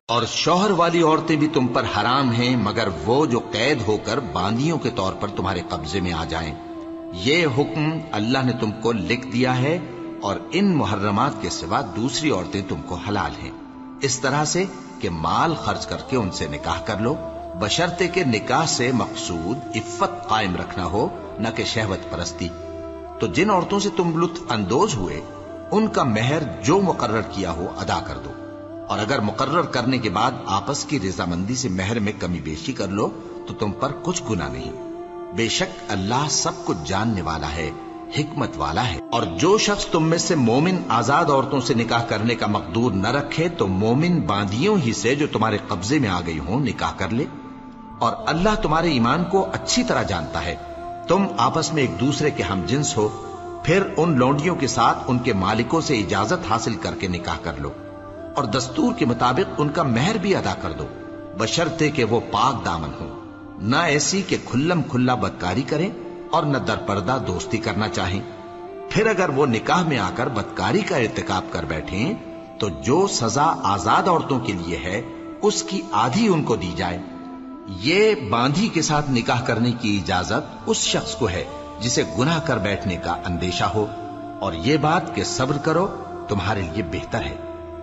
اور شوہر والی عورتیں بھی تم پر حرام ہیں مگر وہ جو قید ہو کر باندیوں کے طور پر تمہارے قبضے میں آ جائیں۔ یہ حکم اللہ نے تم کو لکھ دیا ہے، اور ان محرمات کے سوا دوسری عورتیں تم کو حلال ہیں، اس طرح سے کہ مال خرچ کر کے ان سے نکاح کر لو، بشرطے کہ نکاح سے مقصود عفت قائم رکھنا ہو، نہ کہ شہوت پرستی۔ تو جن عورتوں سے تم لطف اندوز ہوئے ان کا مہر جو مقرر کیا ہو ادا کر دو، اور اگر مقرر کرنے کے بعد آپس کی رضامندی سے مہر میں کمی بیشی کر لو تو تم پر کچھ گناہ نہیں۔ بے شک اللہ سب کچھ جاننے والا ہے، حکمت والا ہے۔ اور جو شخص تم میں سے مومن آزاد عورتوں سے نکاح کرنے کا مقدور نہ رکھے تو مومن باندیوں ہی سے جو تمہارے قبضے میں آ گئی ہوں نکاح کر لے، اور اللہ تمہارے ایمان کو اچھی طرح جانتا ہے۔ تم آپس میں ایک دوسرے کے ہم جنس ہو، پھر ان لونڈیوں کے ساتھ ان کے مالکوں سے اجازت حاصل کر کے نکاح کر لو، اور دستور کے مطابق ان کا مہر بھی ادا کر دو، بشرطے کہ وہ پاک دامن ہو، نہ ایسی کہ کھلم کھلا بدکاری کریں اور نہ در پردہ دوستی کرنا چاہیں۔ پھر اگر وہ نکاح میں آ کر بدکاری کا ارتکاب کر بیٹھیں تو جو سزا آزاد عورتوں کے لیے ہے اس کی آدھی ان کو دی جائے۔ یہ باندھی کے ساتھ نکاح کرنے کی اجازت اس شخص کو ہے جسے گناہ کر بیٹھنے کا اندیشہ ہو، اور یہ بات کہ صبر کرو تمہارے لیے بہتر ہے،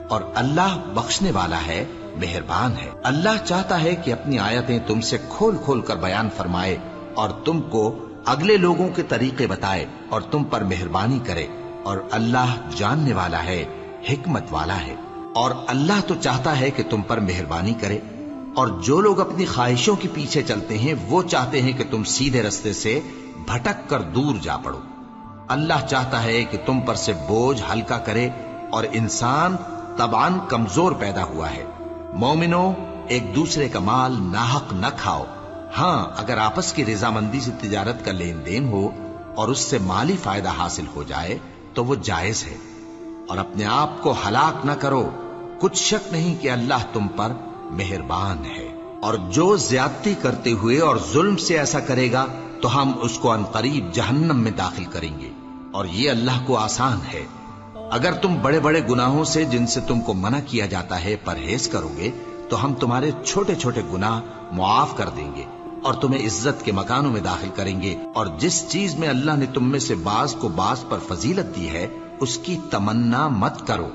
اور اللہ بخشنے والا ہے، مہربان ہے۔ اللہ چاہتا ہے کہ اپنی آیتیں تم سے کھول کھول کر بیان فرمائے اور تم کو اگلے لوگوں کے طریقے بتائے اور تم پر مہربانی کرے، اور اللہ جاننے والا ہے، حکمت والا ہے۔ اور اللہ تو چاہتا ہے کہ تم پر مہربانی کرے، اور جو لوگ اپنی خواہشوں کے پیچھے چلتے ہیں وہ چاہتے ہیں کہ تم سیدھے رستے سے بھٹک کر دور جا پڑو۔ اللہ چاہتا ہے کہ تم پر سے بوجھ ہلکا کرے، اور انسان طبعاً کمزور پیدا ہوا ہے۔ مومنو، ایک دوسرے کا مال ناحق نہ کھاؤ، ہاں اگر آپس کی رضامندی سے تجارت کا لین دین ہو اور اس سے مالی فائدہ حاصل ہو جائے تو وہ جائز ہے، اور اپنے آپ کو ہلاک نہ کرو، کچھ شک نہیں کہ اللہ تم پر مہربان ہے۔ اور جو زیادتی کرتے ہوئے اور ظلم سے ایسا کرے گا تو ہم اس کو عنقریب جہنم میں داخل کریں گے، اور یہ اللہ کو آسان ہے۔ اگر تم بڑے بڑے گناہوں سے جن سے تم کو منع کیا جاتا ہے پرہیز کرو گے تو ہم تمہارے چھوٹے چھوٹے گناہ معاف کر دیں گے اور تمہیں عزت کے مکانوں میں داخل کریں گے۔ اور جس چیز میں اللہ نے تم میں سے بعض کو بعض پر فضیلت دی ہے اس کی تمنا مت کرو۔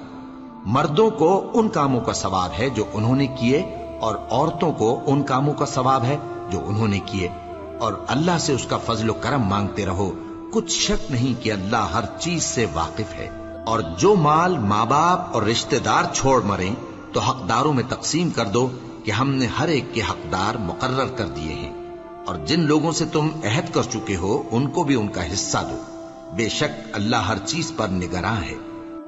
مردوں کو ان کاموں کا ثواب ہے جو انہوں نے کیے، اور عورتوں کو ان کاموں کا ثواب ہے جو انہوں نے کیے، اور اللہ سے اس کا فضل و کرم مانگتے رہو، کچھ شک نہیں کہ اللہ ہر چیز سے واقف ہے۔ اور جو مال ماں باپ اور رشتہ دار چھوڑ مریں تو حقداروں میں تقسیم کر دو کہ ہم نے ہر ایک کے حقدار مقرر کر دیے ہیں، اور جن لوگوں سے تم عہد کر چکے ہو ان کو بھی ان کا حصہ دو، بے شک اللہ ہر چیز پر نگراں ہے۔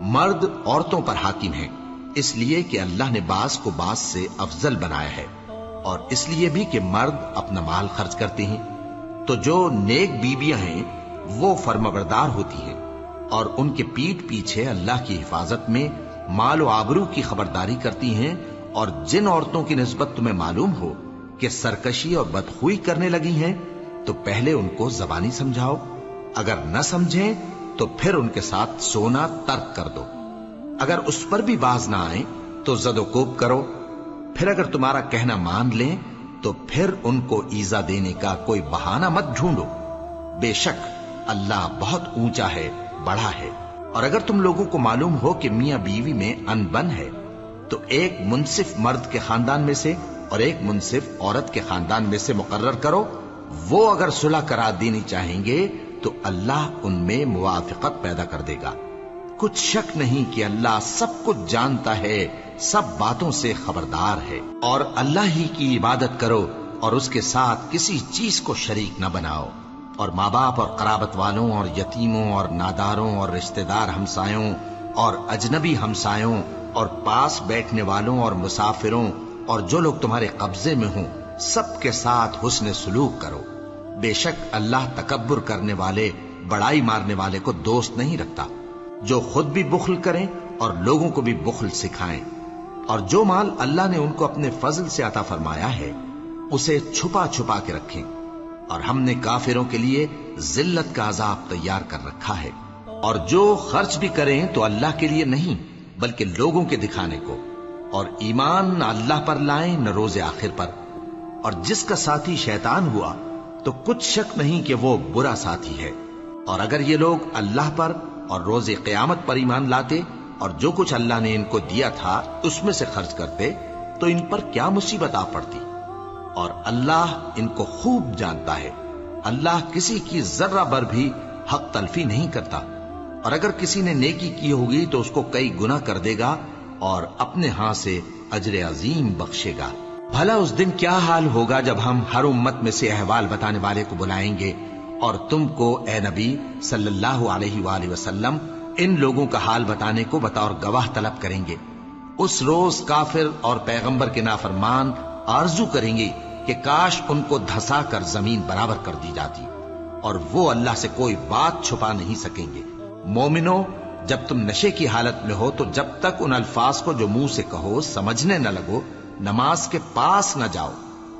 مرد عورتوں پر حاکم ہیں، اس لیے کہ اللہ نے بعض کو بعض سے افضل بنایا ہے، اور اس لیے بھی کہ مرد اپنا مال خرچ کرتے ہیں، تو جو نیک بیویاں ہیں وہ فرمانبردار ہوتی ہیں، اور ان کے پیٹھ پیچھے اللہ کی حفاظت میں مال و آبرو کی خبرداری کرتی ہیں۔ اور جن عورتوں کی نسبت تمہیں معلوم ہو کہ سرکشی اور بدخوئی کرنے لگی ہیں تو پہلے ان کو زبانی سمجھاؤ، اگر نہ سمجھیں تو پھر ان کے ساتھ سونا ترک کر دو، اگر اس پر بھی باز نہ آئیں تو زد و کوب کرو، پھر اگر تمہارا کہنا مان لیں تو پھر ان کو ایذا دینے کا کوئی بہانہ مت ڈھونڈو، بے شک اللہ بہت اونچا ہے، بڑا ہے۔ اور اگر تم لوگوں کو معلوم ہو کہ میاں بیوی میں ان بن ہے تو ایک منصف مرد کے خاندان میں سے اور ایک منصف عورت کے خاندان میں سے مقرر کرو، وہ اگر صلح کرا دینی چاہیں گے تو اللہ ان میں موافقت پیدا کر دے گا۔ کچھ شک نہیں کہ اللہ سب کچھ جانتا ہے، سب باتوں سے خبردار ہے۔ اور اللہ ہی کی عبادت کرو اور اس کے ساتھ کسی چیز کو شریک نہ بناؤ، اور ماں باپ اور قرابت والوں اور یتیموں اور ناداروں اور رشتہ دار ہمسایوں اور اجنبی ہمسایوں اور پاس بیٹھنے والوں اور مسافروں اور جو لوگ تمہارے قبضے میں ہوں سب کے ساتھ حسن سلوک کرو، بے شک اللہ تکبر کرنے والے، بڑائی مارنے والے کو دوست نہیں رکھتا۔ جو خود بھی بخل کریں اور لوگوں کو بھی بخل سکھائیں، اور جو مال اللہ نے ان کو اپنے فضل سے عطا فرمایا ہے اسے چھپا چھپا کے رکھیں، اور ہم نے کافروں کے لیے ذلت کا عذاب تیار کر رکھا ہے۔ اور جو خرچ بھی کریں تو اللہ کے لیے نہیں بلکہ لوگوں کے دکھانے کو، اور ایمان نہ اللہ پر لائیں نہ روز آخر پر، اور جس کا ساتھی شیطان ہوا تو کچھ شک نہیں کہ وہ برا ساتھی ہے۔ اور اگر یہ لوگ اللہ پر اور روز قیامت پر ایمان لاتے اور جو کچھ اللہ نے ان کو دیا تھا اس میں سے خرچ کرتے تو ان پر کیا مصیبت آ پڑتی، اور اللہ ان کو خوب جانتا ہے۔ اللہ کسی کی ذرہ بر بھی حق تلفی نہیں کرتا، اور اگر کسی نے نیکی کی ہوگی تو اس کو کئی گنا کر دے گا اور اپنے ہاں سے اجر عظیم بخشے گا۔ بھلا اس دن کیا حال ہوگا جب ہم ہر امت میں سے احوال بتانے والے کو بلائیں گے اور تم کو اے نبی صلی اللہ علیہ وآلہ وسلم ان لوگوں کا حال بتانے کو بطور گواہ طلب کریں گے۔ اس روز کافر اور پیغمبر کے نافرمان آرزو کریں گے کہ کاش ان کو دھسا کر زمین برابر کر دی جاتی، اور وہ اللہ سے کوئی بات چھپا نہیں سکیں گے۔ مومنو، جب تم نشے کی حالت میں ہو تو جب تک ان الفاظ کو جو منہ سے کہو سمجھنے نہ لگو نماز کے پاس نہ جاؤ،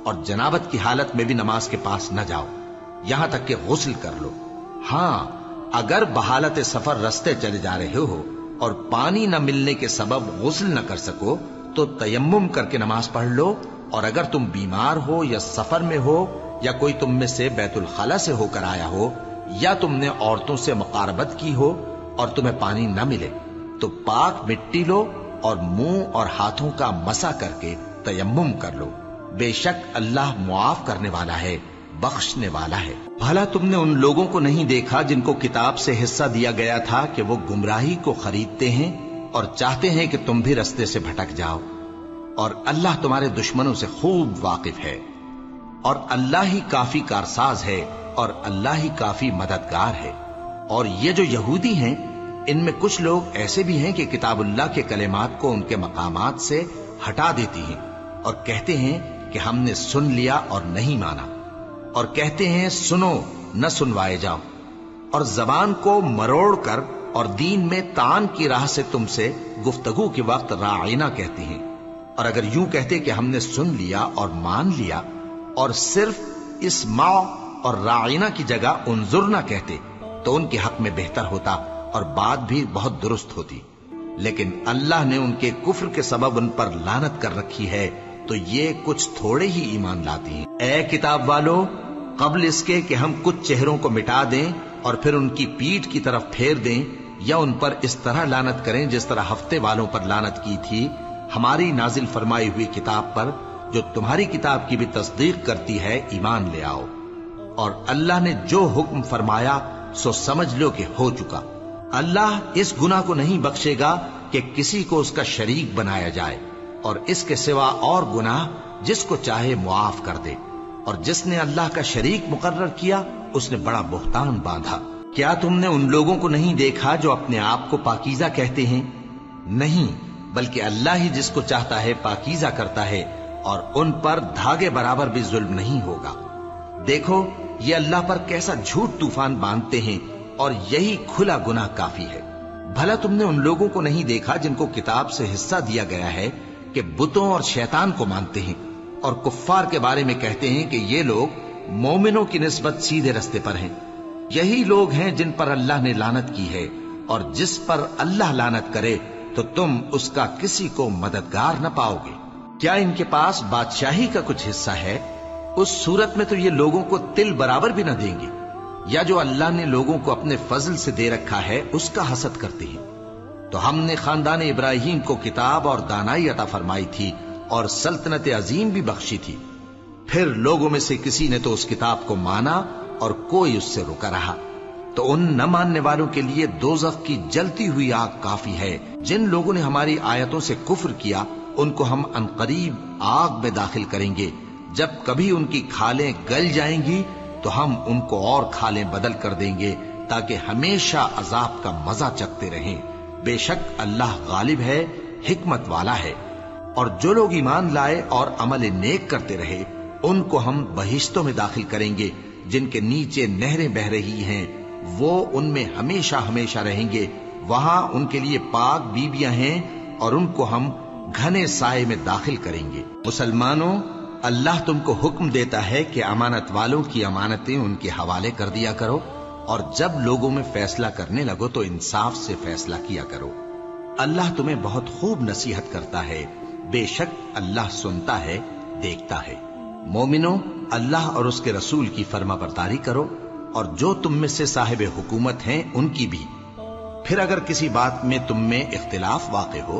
اور جنابت کی حالت میں بھی نماز کے پاس نہ جاؤ یہاں تک کہ غسل کر لو۔ ہاں، اگر بحالت سفر رستے چلے جا رہے ہو اور پانی نہ ملنے کے سبب غسل نہ کر سکو تو تیمم کر کے نماز پڑھ لو، اور اگر تم بیمار ہو یا سفر میں ہو یا کوئی تم میں سے بیت الخلا سے ہو کر آیا ہو یا تم نے عورتوں سے مقاربت کی ہو اور تمہیں پانی نہ ملے تو پاک مٹی لو اور منہ اور ہاتھوں کا مسح کر کے تیمم کر لو، بے شک اللہ معاف کرنے والا ہے، بخشنے والا ہے۔ بھلا تم نے ان لوگوں کو نہیں دیکھا جن کو کتاب سے حصہ دیا گیا تھا کہ وہ گمراہی کو خریدتے ہیں اور چاہتے ہیں کہ تم بھی رستے سے بھٹک جاؤ، اور اللہ تمہارے دشمنوں سے خوب واقف ہے، اور اللہ ہی کافی کارساز ہے اور اللہ ہی کافی مددگار ہے۔ اور یہ جو یہودی ہیں ان میں کچھ لوگ ایسے بھی ہیں کہ کتاب اللہ کے کلمات کو ان کے مقامات سے ہٹا دیتی ہیں اور کہتے ہیں کہ ہم نے سن لیا اور نہیں مانا، اور کہتے ہیں سنو نہ سنوائے جاؤ، اور زبان کو مروڑ کر اور دین میں طعن کی راہ سے تم سے گفتگو کے وقت راعینا کہتے ہیں، اور اگر یوں کہتے کہ ہم نے سن لیا اور مان لیا اور صرف اسمع اور راعینا کی جگہ انظرنا کہتے تو ان کے حق میں بہتر ہوتا اور بات بھی بہت درست ہوتی، لیکن اللہ نے ان کے کفر کے سبب ان پر لعنت کر رکھی ہے تو یہ کچھ تھوڑے ہی ایمان لاتے ہیں۔ اے کتاب والو، قبل اس کے کہ ہم کچھ چہروں کو مٹا دیں اور پھر ان کی پیٹھ کی طرف پھیر دیں یا ان پر اس طرح لعنت کریں جس طرح ہفتے والوں پر لعنت کی تھی، ہماری نازل فرمائی ہوئی کتاب پر جو تمہاری کتاب کی بھی تصدیق کرتی ہے ایمان لے آؤ، اور اللہ نے جو حکم فرمایا سو سمجھ لو کہ ہو چکا۔ اللہ اس گناہ کو نہیں بخشے گا کہ کسی کو اس کا شریک بنایا جائے، اور اس کے سوا اور گناہ جس کو چاہے معاف کر دے، اور جس نے اللہ کا شریک مقرر کیا اس نے بڑا بہتان باندھا۔ کیا تم نے ان لوگوں کو نہیں دیکھا جو اپنے آپ کو پاکیزہ کہتے ہیں؟ نہیں، بلکہ اللہ ہی جس کو چاہتا ہے پاکیزہ کرتا ہے، اور ان پر دھاگے برابر بھی ظلم نہیں ہوگا۔ دیکھو یہ اللہ پر کیسا جھوٹ طوفان باندھتے ہیں، اور یہی کھلا گناہ کافی ہے۔ بھلا تم نے ان لوگوں کو نہیں دیکھا جن کو کتاب سے حصہ دیا گیا ہے کہ بتوں اور شیطان کو مانتے ہیں، اور کفار کے بارے میں کہتے ہیں کہ یہ لوگ مومنوں کی نسبت سیدھے رستے پر ہیں۔ یہی لوگ ہیں جن پر اللہ نے لعنت کی ہے، اور جس پر اللہ لعنت کرے تو تم اس کا کسی کو مددگار نہ پاؤ گے۔ کیا ان کے پاس بادشاہی کا کچھ حصہ ہے؟ اس صورت میں تو یہ لوگوں کو تل برابر بھی نہ دیں گے، یا جو اللہ نے لوگوں کو اپنے فضل سے دے رکھا ہے اس کا حسد کرتے ہیں۔ تو ہم نے خاندان ابراہیم کو کتاب اور دانائی عطا فرمائی تھی اور سلطنت عظیم بھی بخشی تھی، پھر لوگوں میں سے کسی نے تو اس کتاب کو مانا اور کوئی اس سے رکا رہا، تو ان نہ ماننے والوں کے لیے دوزخ کی جلتی ہوئی آگ کافی ہے۔ جن لوگوں نے ہماری آیتوں سے کفر کیا ان کو ہم عنقریب آگ میں داخل کریں گے، جب کبھی ان کی کھالیں گل جائیں گی تو ہم ان کو اور کھالیں بدل کر دیں گے تاکہ ہمیشہ عذاب کا مزہ چکھتے رہیں۔ بے شک اللہ غالب ہے، حکمت والا ہے۔ اور جو لوگ ایمان لائے اور عمل نیک کرتے رہے ان کو ہم بہشتوں میں داخل کریں گے جن کے نیچے نہریں بہ رہی ہیں، وہ ان میں ہمیشہ ہمیشہ رہیں گے، وہاں ان کے لیے پاک بیویاں ہیں اور ان کو ہم گھنے سائے میں داخل کریں گے۔ مسلمانوں، اللہ تم کو حکم دیتا ہے کہ امانت والوں کی امانتیں ان کے حوالے کر دیا کرو، اور جب لوگوں میں فیصلہ کرنے لگو تو انصاف سے فیصلہ کیا کرو۔ اللہ تمہیں بہت خوب نصیحت کرتا ہے، بے شک اللہ سنتا ہے، دیکھتا ہے۔ مومنو، اللہ اور اس کے رسول کی فرما برداری کرو، اور جو تم میں سے صاحب حکومت ہیں ان کی بھی۔ پھر اگر کسی بات میں تم میں اختلاف واقع ہو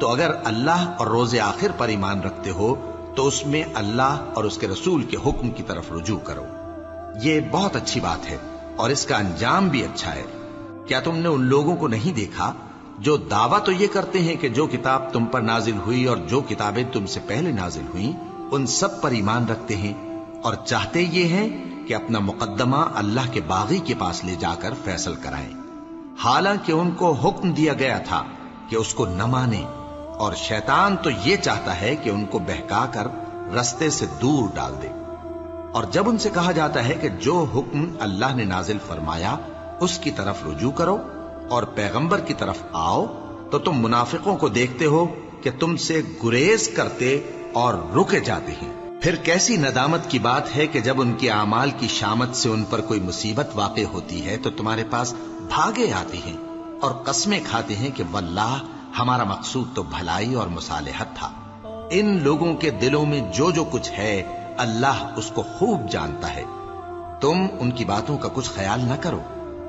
تو اگر اللہ اور روز آخر پر ایمان رکھتے ہو تو اس میں اللہ اور اس کے رسول کے حکم کی طرف رجوع کرو۔ یہ بہت اچھی بات ہے اور اس کا انجام بھی اچھا ہے۔ کیا تم نے ان لوگوں کو نہیں دیکھا جو دعویٰ تو یہ کرتے ہیں کہ جو کتاب تم پر نازل ہوئی اور جو کتابیں تم سے پہلے نازل ہوئیں ان سب پر ایمان رکھتے ہیں، اور چاہتے یہ ہیں کہ اپنا مقدمہ اللہ کے باغی کے پاس لے جا کر فیصل کرائیں، حالانکہ ان کو حکم دیا گیا تھا کہ اس کو نہ مانیں، اور شیطان تو یہ چاہتا ہے کہ ان کو بہکا کر رستے سے دور ڈال دے۔ اور جب ان سے کہا جاتا ہے کہ جو حکم اللہ نے نازل فرمایا اس کی طرف رجوع کرو اور پیغمبر کی طرف آؤ، تو تم منافقوں کو دیکھتے ہو کہ تم سے گریز کرتے اور رکے جاتے ہیں۔ پھر کیسی ندامت کی بات ہے کہ جب ان کے اعمال کی شامت سے ان پر کوئی مصیبت واقع ہوتی ہے تو تمہارے پاس بھاگے آتے ہیں اور قسمیں کھاتے ہیں کہ واللہ ہمارا مقصود تو بھلائی اور مصالحت تھا۔ ان لوگوں کے دلوں میں جو جو کچھ ہے اللہ اس کو خوب جانتا ہے۔ تم ان کی باتوں کا کچھ خیال نہ کرو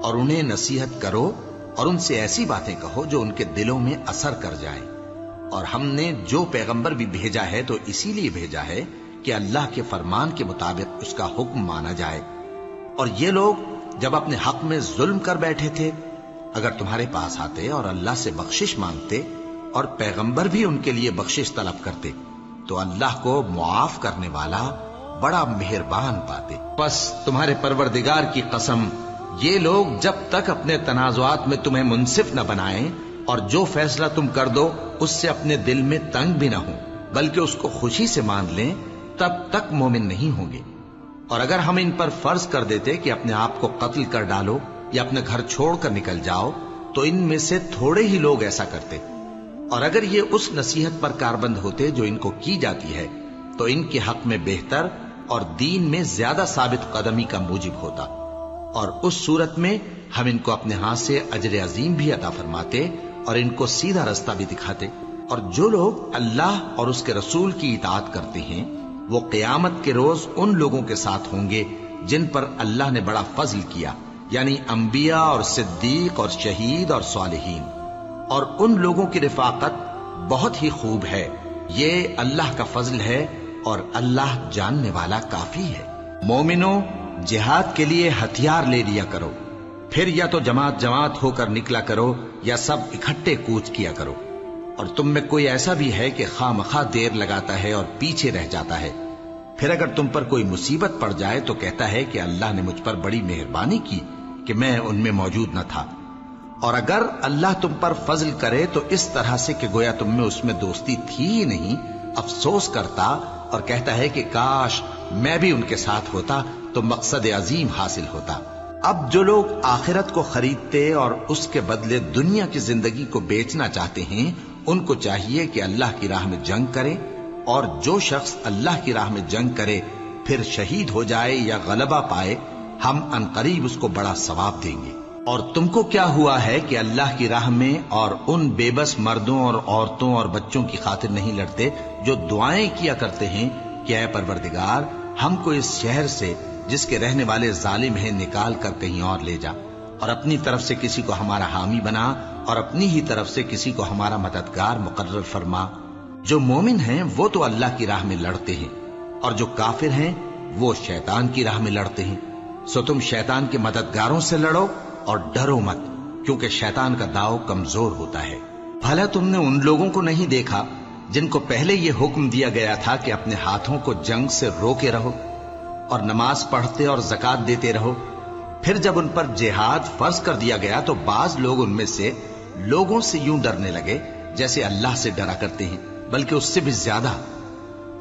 اور انہیں نصیحت کرو اور ان سے ایسی باتیں کہو جو ان کے دلوں میں اثر کر جائیں۔ اور ہم نے جو پیغمبر بھی بھیجا ہے تو اسی لیے بھیجا ہے کہ اللہ کے فرمان کے مطابق اس کا حکم مانا جائے۔ اور یہ لوگ جب اپنے حق میں ظلم کر بیٹھے تھے، اگر تمہارے پاس آتے اور اللہ سے بخشش مانگتے اور پیغمبر بھی ان کے لیے بخشش طلب کرتے تو اللہ کو معاف کرنے والا بڑا مہربان پاتے۔ پس تمہارے پروردگار کی قسم، یہ لوگ جب تک اپنے تنازعات میں تمہیں منصف نہ بنائیں اور جو فیصلہ تم کر دو اس سے اپنے دل میں تنگ بھی نہ ہو بلکہ اس کو خوشی سے مان لیں، تب تک مومن نہیں ہوں گے۔ اور اگر ہم ان پر فرض کر دیتے کہ اپنے آپ کو قتل کر ڈالو یا اپنے گھر چھوڑ کر نکل جاؤ تو ان میں سے تھوڑے ہی لوگ ایسا کرتے، اور اگر یہ اس نصیحت پر کاربند ہوتے جو ان کو کی جاتی ہے تو ان کے حق میں بہتر اور دین میں زیادہ ثابت قدمی کا موجب ہوتا، اور اس صورت میں ہم ان کو اپنے ہاتھ سے اجر عظیم بھی عطا فرماتے اور ان کو سیدھا رستہ بھی دکھاتے۔ اور جو لوگ اللہ اور اس کے رسول کی اطاعت کرتے ہیں وہ قیامت کے روز ان لوگوں کے ساتھ ہوں گے جن پر اللہ نے بڑا فضل کیا، یعنی انبیاء اور صدیق اور شہید اور صالحین، اور ان لوگوں کی رفاقت بہت ہی خوب ہے۔ یہ اللہ کا فضل ہے اور اللہ جاننے والا کافی ہے۔ مومنو، جہاد کے لیے ہتھیار لے لیا کرو، پھر یا تو جماعت جماعت ہو کر نکلا کرو یا سب اکٹھے کوچ کیا کرو۔ اور تم میں کوئی ایسا بھی ہے کہ خواہ مخواہ دیر لگاتا ہے اور پیچھے رہ جاتا ہے، پھر اگر تم پر کوئی مصیبت پڑ جائے تو کہتا ہے کہ اللہ نے مجھ پر بڑی مہربانی کی کہ میں ان میں موجود نہ تھا۔ اور اگر اللہ تم پر فضل کرے تو اس طرح سے کہ گویا تم میں اس میں دوستی تھی ہی نہیں، افسوس کرتا اور کہتا ہے کہ کاش میں بھی ان کے ساتھ ہوتا تو مقصد عظیم حاصل ہوتا۔ اب جو لوگ آخرت کو خریدتے اور اس کے بدلے دنیا کی زندگی کو بیچنا چاہتے ہیں ان کو چاہیے کہ اللہ کی راہ میں جنگ کرے، اور جو شخص اللہ کی راہ میں جنگ کرے پھر شہید ہو جائے یا غلبہ پائے ہم عنقریب اس کو بڑا ثواب دیں گے۔ اور تم کو کیا ہوا ہے کہ اللہ کی راہ میں اور ان بے بس مردوں اور عورتوں اور بچوں کی خاطر نہیں لڑتے جو دعائیں کیا کرتے ہیں کہ اے پروردگار ہم کو اس شہر سے جس کے رہنے والے ظالم ہیں نکال کر کہیں اور لے جا، اور اپنی طرف سے کسی کو ہمارا حامی بنا اور اپنی ہی طرف سے کسی کو ہمارا مددگار مقرر فرما۔ جو مومن ہیں وہ تو اللہ کی راہ میں لڑتے ہیں اور جو کافر ہیں وہ شیطان کی راہ میں لڑتے ہیں، سو تم شیطان کے مددگاروں سے لڑو اور ڈرو مت، کیونکہ شیطان کا داؤ کمزور ہوتا ہے۔ بھلا تم نے ان لوگوں کو نہیں دیکھا جن کو پہلے یہ حکم دیا گیا تھا کہ اپنے ہاتھوں کو جنگ سے روکے رہو اور نماز پڑھتے اور زکوٰۃ دیتے رہو، پھر جب ان پر جہاد فرض کر دیا گیا تو بعض لوگ ان میں سے لوگوں سے یوں ڈرنے لگے جیسے اللہ سے ڈرا کرتے ہیں بلکہ اس سے بھی زیادہ،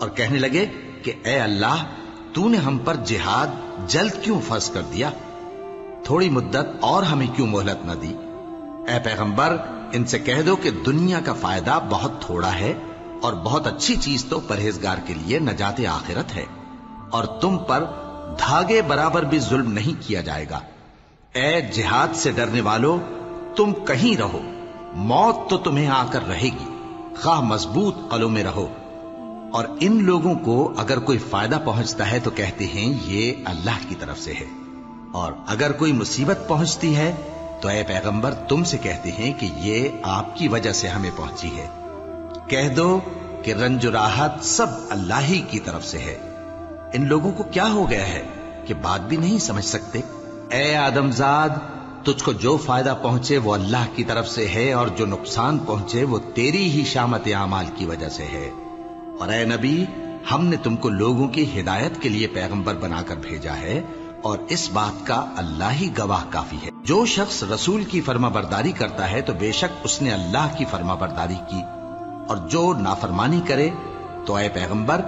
اور کہنے لگے کہ اے اللہ تو نے ہم پر جہاد جلد کیوں فرض کر دیا، تھوڑی مدت اور ہمیں کیوں مہلت نہ دی۔ اے پیغمبر ان سے کہہ دو کہ دنیا کا فائدہ بہت تھوڑا ہے اور بہت اچھی چیز تو پرہیزگار کے لیے نجات آخرت ہے، اور تم پر دھاگے برابر بھی ظلم نہیں کیا جائے گا۔ اے جہاد سے ڈرنے والو، تم کہیں رہو، موت تو تمہیں آ کر رہے گی، خواہ مضبوط قلعوں میں رہو. اور ان لوگوں کو اگر کوئی فائدہ پہنچتا ہے تو کہتے ہیں یہ اللہ کی طرف سے ہے، اور اگر کوئی مصیبت پہنچتی ہے تو اے پیغمبر تم سے کہتے ہیں کہ یہ آپ کی وجہ سے ہمیں پہنچی ہے. کہہ دو کہ رنج و راحت سب اللہ ہی کی طرف سے ہے. ان لوگوں کو کیا ہو گیا ہے کہ بات بھی نہیں سمجھ سکتے؟ اے آدم زاد، تجھ کو جو فائدہ پہنچے وہ اللہ کی طرف سے ہے، اور جو نقصان پہنچے وہ تیری ہی شامت اعمال کی وجہ سے ہے. اور اے نبی، ہم نے تم کو لوگوں کی ہدایت کے لیے پیغمبر بنا کر بھیجا ہے، اور اس بات کا اللہ ہی گواہ کافی ہے. جو شخص رسول کی فرما برداری کرتا ہے تو بے شک اس نے اللہ کی فرما برداری کی، اور جو نافرمانی کرے تو اے پیغمبر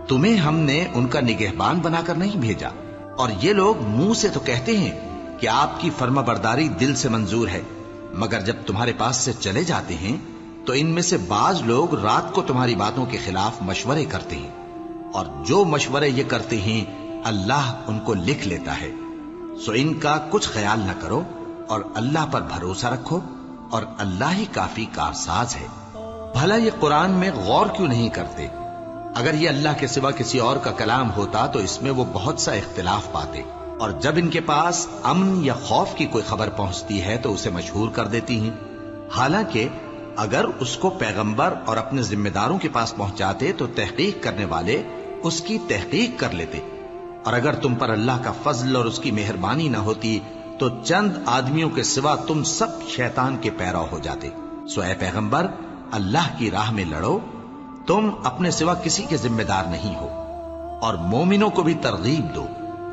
تمہیں ہم نے ان کا نگہبان بنا کر نہیں بھیجا. اور یہ لوگ منہ سے تو کہتے ہیں کہ آپ کی فرما برداری دل سے منظور ہے، مگر جب تمہارے پاس سے چلے جاتے ہیں تو ان میں سے بعض لوگ رات کو تمہاری باتوں کے خلاف مشورے کرتے ہیں، اور جو مشورے یہ کرتے ہیں اللہ ان کو لکھ لیتا ہے. سو ان کا کچھ خیال نہ کرو اور اللہ پر بھروسہ رکھو، اور اللہ ہی کافی کارساز ہے. بھلا یہ قرآن میں غور کیوں نہیں کرتے؟ اگر یہ اللہ کے سوا کسی اور کا کلام ہوتا تو اس میں وہ بہت سا اختلاف پاتے، اور جب ان کے پاس امن یا خوف کی کوئی خبر پہنچتی ہے تو اسے مشہور کر دیتی ہیں. حالانکہ اگر اس کو پیغمبر اور اپنے ذمہ داروں کے پاس پہنچاتے تو تحقیق کرنے والے اس کی تحقیق کر لیتے. اور اگر تم پر اللہ کا فضل اور اس کی مہربانی نہ ہوتی تو چند آدمیوں کے سوا تم سب شیطان کے پیرو ہو جاتے. سو اے پیغمبر اللہ کی راہ میں لڑو، تم اپنے سوا کسی کے ذمہ دار نہیں ہو. اور مومنوں کو بھی ترغیب دو،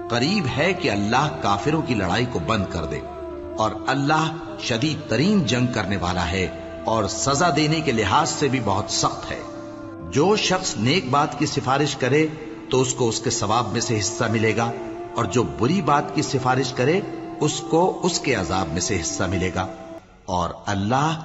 قریب ہے کہ اللہ کافروں کی لڑائی کو بند کر دے، اور اللہ شدید ترین جنگ کرنے والا ہے اور سزا دینے کے لحاظ سے بھی بہت سخت ہے. جو شخص نیک بات کی سفارش کرے تو اس کو اس کے ثواب میں سے حصہ ملے گا، اور جو بری بات کی سفارش کرے اس کو اس کے عذاب میں سے حصہ ملے گا. اور اللہ